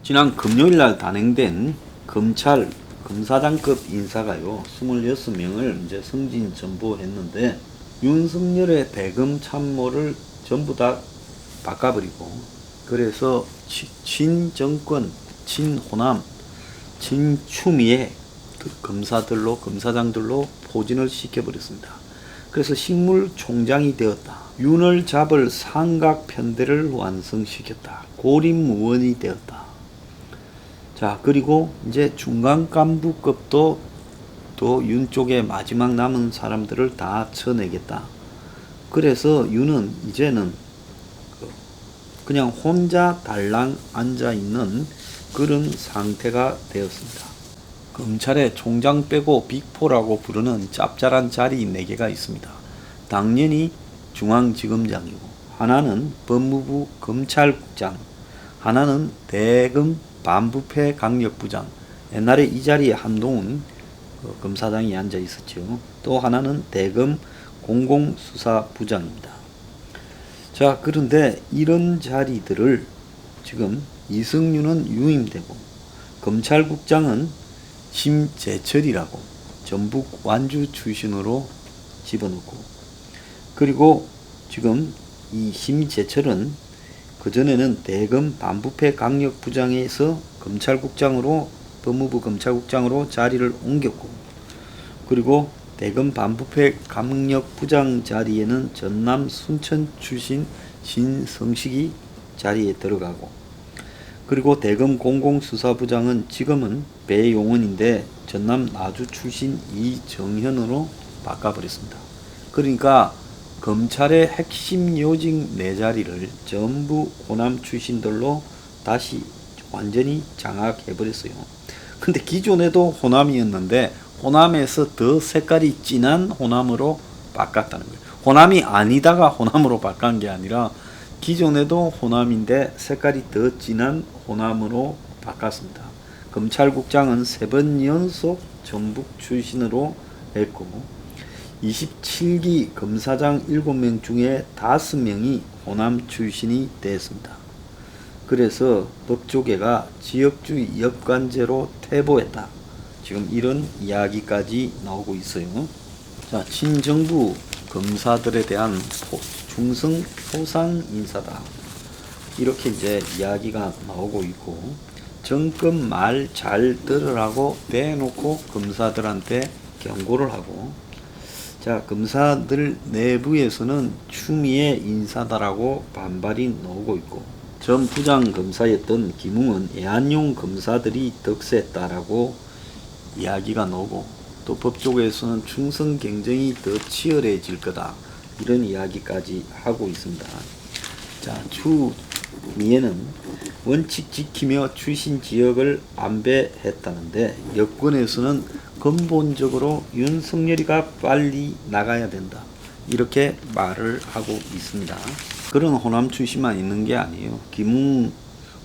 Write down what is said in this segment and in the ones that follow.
지난 금요일날 단행된 검찰 검사장급 인사가요 26명을 이제 승진 전보했는데 윤석열의 대검 참모를 전부 다 바꿔버리고, 그래서 친정권, 친호남, 친추미애 검사들로, 검사장들로 포진을 시켜버렸습니다. 그래서 식물총장이 되었다. 윤을 잡을 삼각편대를 완성시켰다. 고립무원이 되었다. 자, 그리고 이제 중간간부급도 또 윤 쪽에 마지막 남은 사람들을 다 쳐내겠다. 그래서 윤은 이제는 그냥 혼자 달랑 앉아있는 그런 상태가 되었습니다. 검찰의 총장 빼고 빅4라고 부르는 짭짤한 자리 4개가 있습니다. 당연히 중앙지검장이고, 하나는 법무부 검찰국장, 하나는 대검 반부패 강력부장, 옛날에 이 자리에 한동훈 검사장이 앉아 있었죠. 또 하나는 대검 공공수사부장입니다. 자, 그런데 이런 자리들을 지금 이승윤은 유임되고, 검찰국장은 심재철이라고 전북 완주 출신으로 집어넣고, 그리고 지금 이 심재철은 그전에는 대검 반부패 강력부장에서 검찰국장으로, 법무부 검찰국장으로 자리를 옮겼고, 그리고 대검 반부패 강력부장 자리에는 전남 순천 출신 신성식이 자리에 들어가고, 그리고 대검 공공수사부장은 지금은 배용원인데 전남 나주 출신 이정현으로 바꿔버렸습니다. 그러니까 검찰의 핵심 요직 4자리를 전부 호남 출신들로 다시 완전히 장악해버렸어요. 근데 기존에도 호남이었는데 호남에서 더 색깔이 진한 호남으로 바꿨다는 거예요. 호남이 아니다가 호남으로 바꾼 게 아니라 기존에도 호남인데 색깔이 더 진한 호남으로 바꿨습니다. 검찰국장은 3번 연속 전북 출신으로 했고, 27기 검사장 7명 중에 5명이 호남 출신이 됐습니다. 그래서 법조계가 지역주의 역관제로 퇴보했다. 지금 이런 이야기까지 나오고 있어요. 자, 친정부 검사들에 대한 중성 포상 인사다. 이렇게 이제 이야기가 나오고 있고, 정권 말 잘 들으라고 대놓고 검사들한테 경고를 하고, 자, 검사들 내부에서는 추미애 인사다라고 반발이 나오고 있고, 전 부장 검사였던 김웅은 애한용 검사들이 득세했다라고 이야기가 나오고, 또 법조계에서는 충성 경쟁이 더 치열해질 거다, 이런 이야기까지 하고 있습니다. 자, 추미애는 원칙 지키며 출신 지역을 안배했다는데, 여권에서는 근본적으로 윤석열이가 빨리 나가야 된다, 이렇게 말을 하고 있습니다. 그런 호남 출신만 있는 게 아니에요. 김웅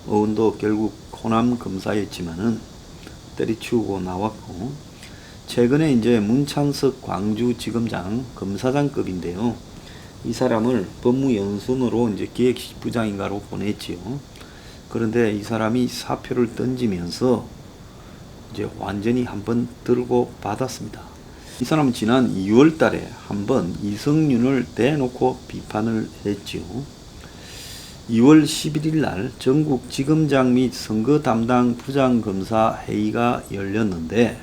의원도 결국 호남 검사였지만은 때리치우고 나왔고, 최근에 이제 문찬석 광주지검장 검사장급인데요. 이 사람을 법무연수원으로 이제 기획부장인가로 보냈지요. 그런데 이 사람이 사표를 던지면서 이제 완전히 한번 들고 받았습니다. 이 사람은 지난 2월 달에 한번 이성윤을 대놓고 비판을 했지요. 2월 11일 날 전국 지검장 및 선거 담당 부장검사 회의가 열렸는데,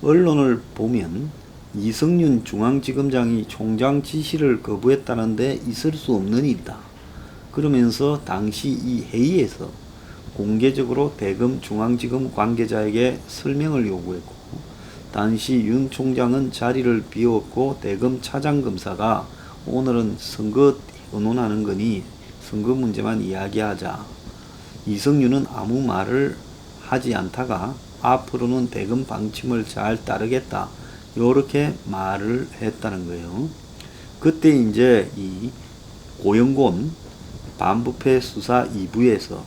언론을 보면 이성윤 중앙지검장이 총장 지시를 거부했다는데 있을 수 없는 일이다, 그러면서 당시 이 회의에서 공개적으로 대검 중앙지검 관계자에게 설명을 요구했고, 당시 윤 총장은 자리를 비웠고 대검 차장검사가 오늘은 선거 의논하는 거니 선거 문제만 이야기하자, 이성윤은 아무 말을 하지 않다가 앞으로는 대검 방침을 잘 따르겠다, 요렇게 말을 했다는 거예요. 그때 이제 이 고영곤 반부패 수사 2부에서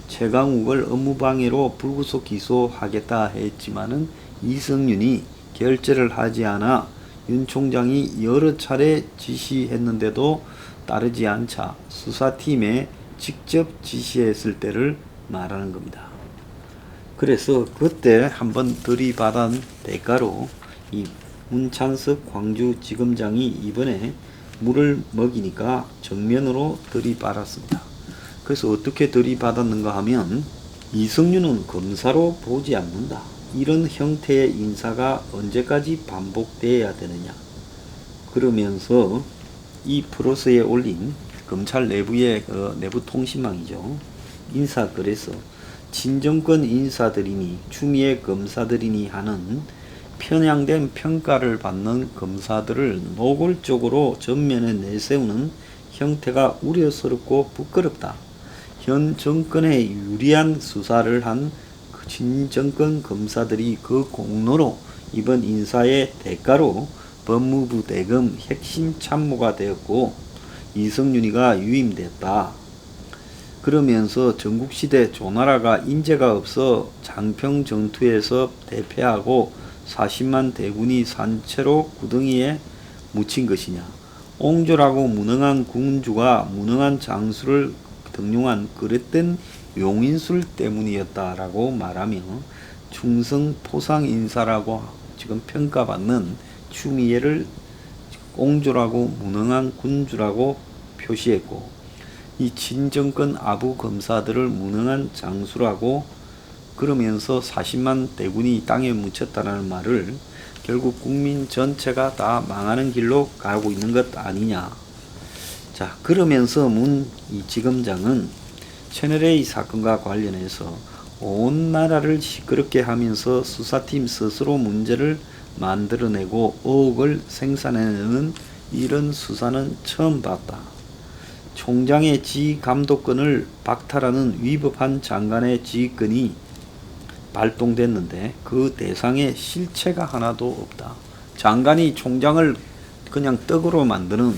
최강욱을 업무방해로 불구속 기소하겠다 했지만은 이성윤이 결재를 하지 않아 윤 총장이 여러 차례 지시했는데도 따르지 않자 수사팀에 직접 지시했을 때를 말하는 겁니다. 그래서 그때 한번 들이받은 대가로 이 문찬석 광주지검장이 이번에 물을 먹이니까 정면으로 들이받았습니다. 그래서 어떻게 들이받았는가 하면 이성윤은 검사로 보지 않는다. 이런 형태의 인사가 언제까지 반복되어야 되느냐. 그러면서 이 프로스에 올린 검찰 내부의 내부 통신망이죠. 인사글에서 친정권 인사들이니 추미애 검사들이니 하는 편향된 평가를 받는 검사들을 노골적으로 전면에 내세우는 형태가 우려스럽고 부끄럽다. 현 정권에 유리한 수사를 한 친정권 검사들이 그 공로로 이번 인사의 대가로 법무부 대검 핵심 참모가 되었고 이성윤이가 유임됐다. 그러면서 전국시대 조나라가 인재가 없어 장평 전투에서 대패하고 40만 대군이 산채로 구덩이에 묻힌 것이냐. 옹졸하고 무능한 군주가 무능한 장수를 등용한 그릇된 용인술 때문이었다라고 말하며 충성 포상 인사라고 지금 평가받는 추미애를 옹졸하고 무능한 군주라고 표시했고, 이 친정권 아부 검사들을 무능한 장수라고 그러면서 40만 대군이 땅에 묻혔다는 말을 결국 국민 전체가 다 망하는 길로 가고 있는 것 아니냐. 자, 그러면서 이 지검장은 채널A 사건과 관련해서 온 나라를 시끄럽게 하면서 수사팀 스스로 문제를 만들어내고 의혹을 생산해내는 이런 수사는 처음 봤다. 총장의 지휘 감독권을 박탈하는 위법한 장관의 지휘권이 발동됐는데 그 대상에 실체가 하나도 없다. 장관이 총장을 그냥 떡으로 만드는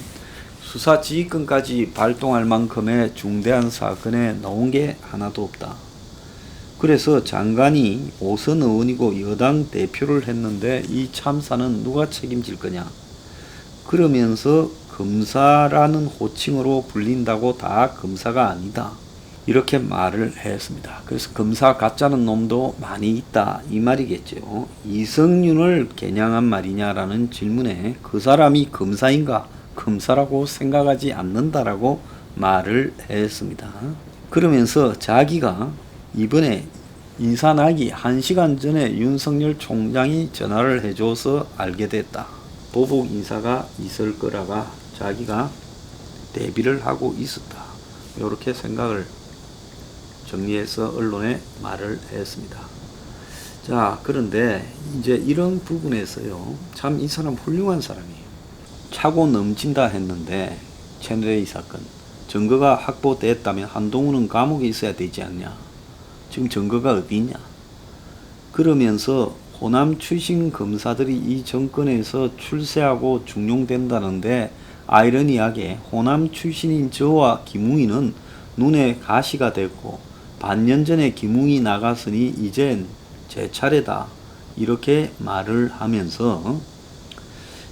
수사 지휘권까지 발동할 만큼의 중대한 사건에 나온 게 하나도 없다. 그래서 장관이 5선 의원이고 여당 대표를 했는데 이 참사는 누가 책임질 거냐. 그러면서 검사라는 호칭으로 불린다고 다 검사가 아니다. 이렇게 말을 했습니다. 그래서 검사 가짜는 놈도 많이 있다. 이 말이겠죠. 이성윤을 겨냥한 말이냐라는 질문에 그 사람이 검사인가? 검사라고 생각하지 않는다라고 말을 했습니다. 그러면서 자기가 이번에 인사 나기 1시간 전에 윤석열 총장이 전화를 해줘서 알게 됐다. 보복 인사가 있을 거라가 자기가 대비를 하고 있었다. 이렇게 생각을 정리해서 언론에 말을 했습니다. 자, 그런데 이제 이런 부분에서요, 참 이 사람 훌륭한 사람이에요. 차고 넘친다 했는데 채널A 사건 증거가 확보됐다면 한동훈은 감옥에 있어야 되지 않냐. 지금 증거가 어디 있냐. 그러면서 호남 출신 검사들이 이 정권에서 출세하고 중용된다는데 아이러니하게 호남 출신인 저와 김웅이는 눈에 가시가 됐고 반년 전에 김웅이 나갔으니 이젠 제 차례다. 이렇게 말을 하면서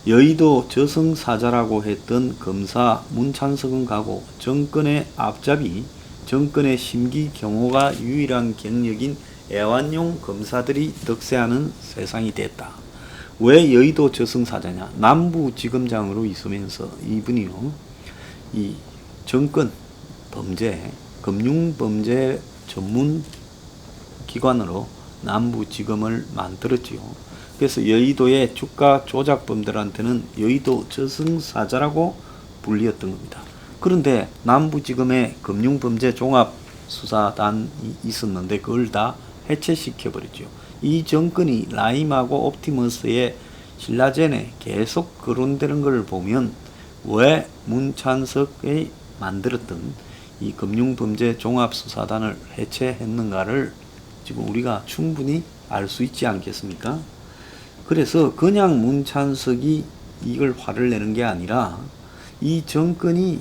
여의도 저승사자라고 했던 검사 문찬석은 가고 정권의 앞잡이, 정권의 심기 경호가 유일한 경력인 애완용 검사들이 득세하는 세상이 됐다. 왜 여의도 저승사자냐? 남부지검장으로 있으면서 이분이요, 이 정권 범죄, 금융범죄 전문 기관으로 남부지검을 만들었지요. 그래서 여의도의 주가 조작범들한테는 여의도 저승사자라고 불리었던 겁니다. 그런데 남부지검에 금융범죄 종합수사단이 있었는데 그걸 다 해체시켜버렸죠. 이 정권이 라임하고 옵티머스의 신라젠에 계속 거론되는 것을 보면 왜 문찬석이 만들었던 이 금융범죄 종합수사단을 해체했는가를 지금 우리가 충분히 알 수 있지 않겠습니까? 그래서 그냥 문찬석이 이걸 화를 내는 게 아니라 이 정권이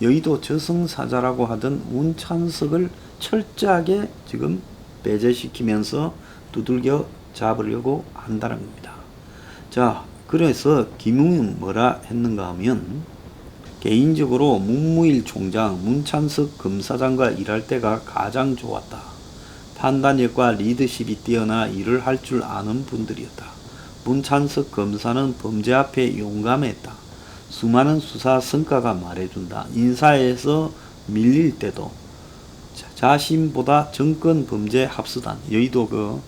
여의도 저승사자라고 하던 문찬석을 철저하게 지금 배제시키면서 두들겨 잡으려고 한다는 겁니다. 자, 그래서 김웅은 뭐라 했는가 하면 개인적으로 문무일 총장, 문찬석 검사장과 일할 때가 가장 좋았다. 판단력과 리더십이 뛰어나 일을 할 줄 아는 분들이었다. 문찬석 검사는 범죄 앞에 용감했다. 수많은 수사 성과가 말해준다. 인사에서 밀릴 때도 자신보다 정권 범죄 합수단, 여의도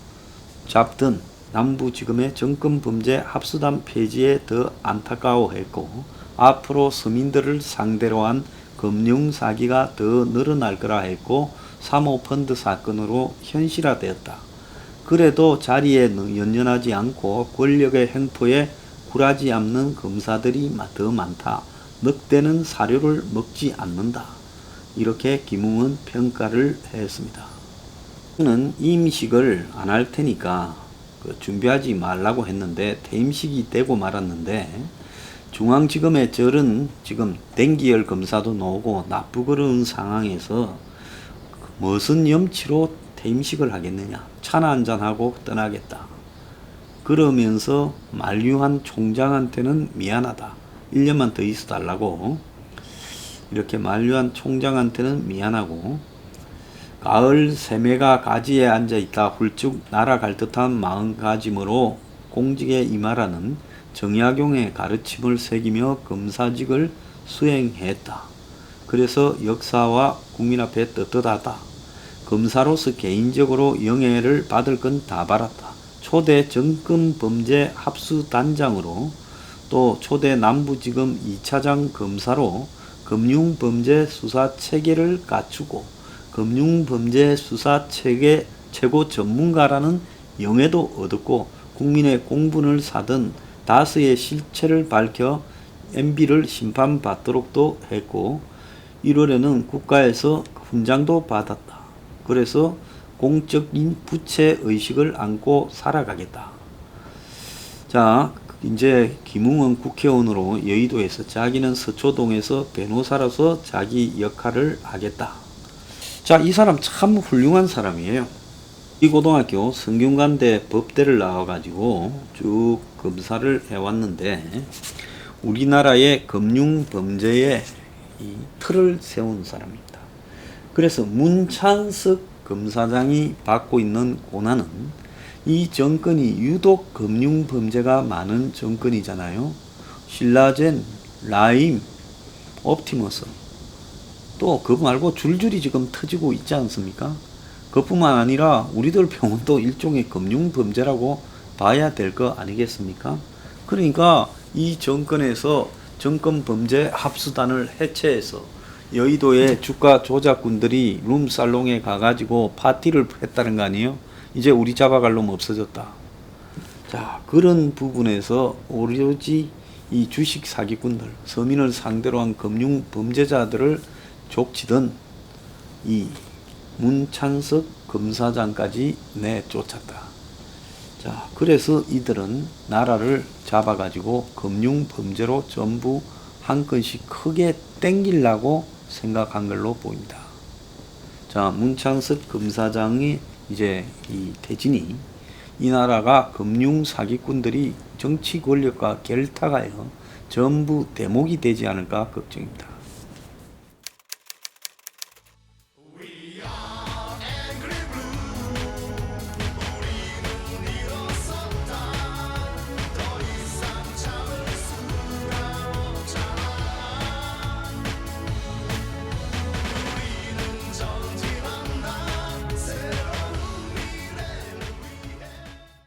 잡던 남부지검의 정권 범죄 합수단 폐지에 더 안타까워했고, 앞으로 서민들을 상대로 한 금융 사기가 더 늘어날 거라 했고, 사모펀드 사건으로 현실화되었다. 그래도 자리에 연연하지 않고 권력의 횡포에 굴하지 않는 검사들이 더 많다. 늑대는 사료를 먹지 않는다. 이렇게 김웅은 평가를 했습니다. 저는 임식을 안 할 테니까 준비하지 말라고 했는데 퇴임식이 되고 말았는데, 중앙지검에 저런 지금 den기열 검사도 나오고 나쁘그러운 상황에서 무슨 염치로 퇴임식을 하겠느냐. 차나 한잔하고 떠나겠다. 그러면서 만류한 총장한테는 미안하다. 1년만 더 있어 달라고. 이렇게 만류한 총장한테는 미안하고, 가을 새매가 가지에 앉아있다 훌쩍 날아갈 듯한 마음가짐으로 공직에 임하라는 정약용의 가르침을 새기며 검사직을 수행했다. 그래서 역사와 국민 앞에 떳떳하다. 검사로서 개인적으로 영예를 받을 건 다 받았다. 초대 정권범죄 합수단장으로, 또 초대 남부지검 2차장 검사로 금융범죄 수사 체계를 갖추고 금융범죄 수사 체계 최고 전문가라는 영예도 얻었고, 국민의 공분을 사던 다스의 실체를 밝혀 MB를 심판받도록도 했고, 1월에는 국가에서 훈장도 받았다. 그래서 공적인 부채 의식을 안고 살아가겠다. 자, 이제 김웅은 국회의원으로 여의도에서, 자기는 서초동에서 변호사로서 자기 역할을 하겠다. 자, 이 사람 참 훌륭한 사람이에요. 이 고등학교 성균관대 법대를 나와가지고 쭉 검사를 해왔는데, 우리나라의 금융범죄의 이 틀을 세운 사람입니다. 그래서 문찬석 검사장이 받고 있는 고난은, 이 정권이 유독 금융범죄가 많은 정권이잖아요. 신라젠, 라임, 옵티머스, 또 그거 말고 줄줄이 지금 터지고 있지 않습니까? 그뿐만 아니라 우리들 병원도 일종의 금융범죄라고 봐야 될 거 아니겠습니까? 그러니까 이 정권에서 정권범죄 합수단을 해체해서 여의도의 주가 조작꾼들이 룸살롱에 가가지고 파티를 했다는 거 아니에요? 이제 우리 잡아갈 놈 없어졌다. 자, 그런 부분에서 오로지 이 주식 사기꾼들, 서민을 상대로 한 금융 범죄자들을 족치던 이 문찬석 검사장까지 내쫓았다. 자, 그래서 이들은 나라를 잡아가지고 금융 범죄로 전부 한 건씩 크게 땡기려고 생각한 걸로 보입니다. 자, 문찬석 검사장이 이제 이 퇴진이, 이 나라가 금융 사기꾼들이 정치 권력과 결탁하여 전부 대목이 되지 않을까 걱정입니다.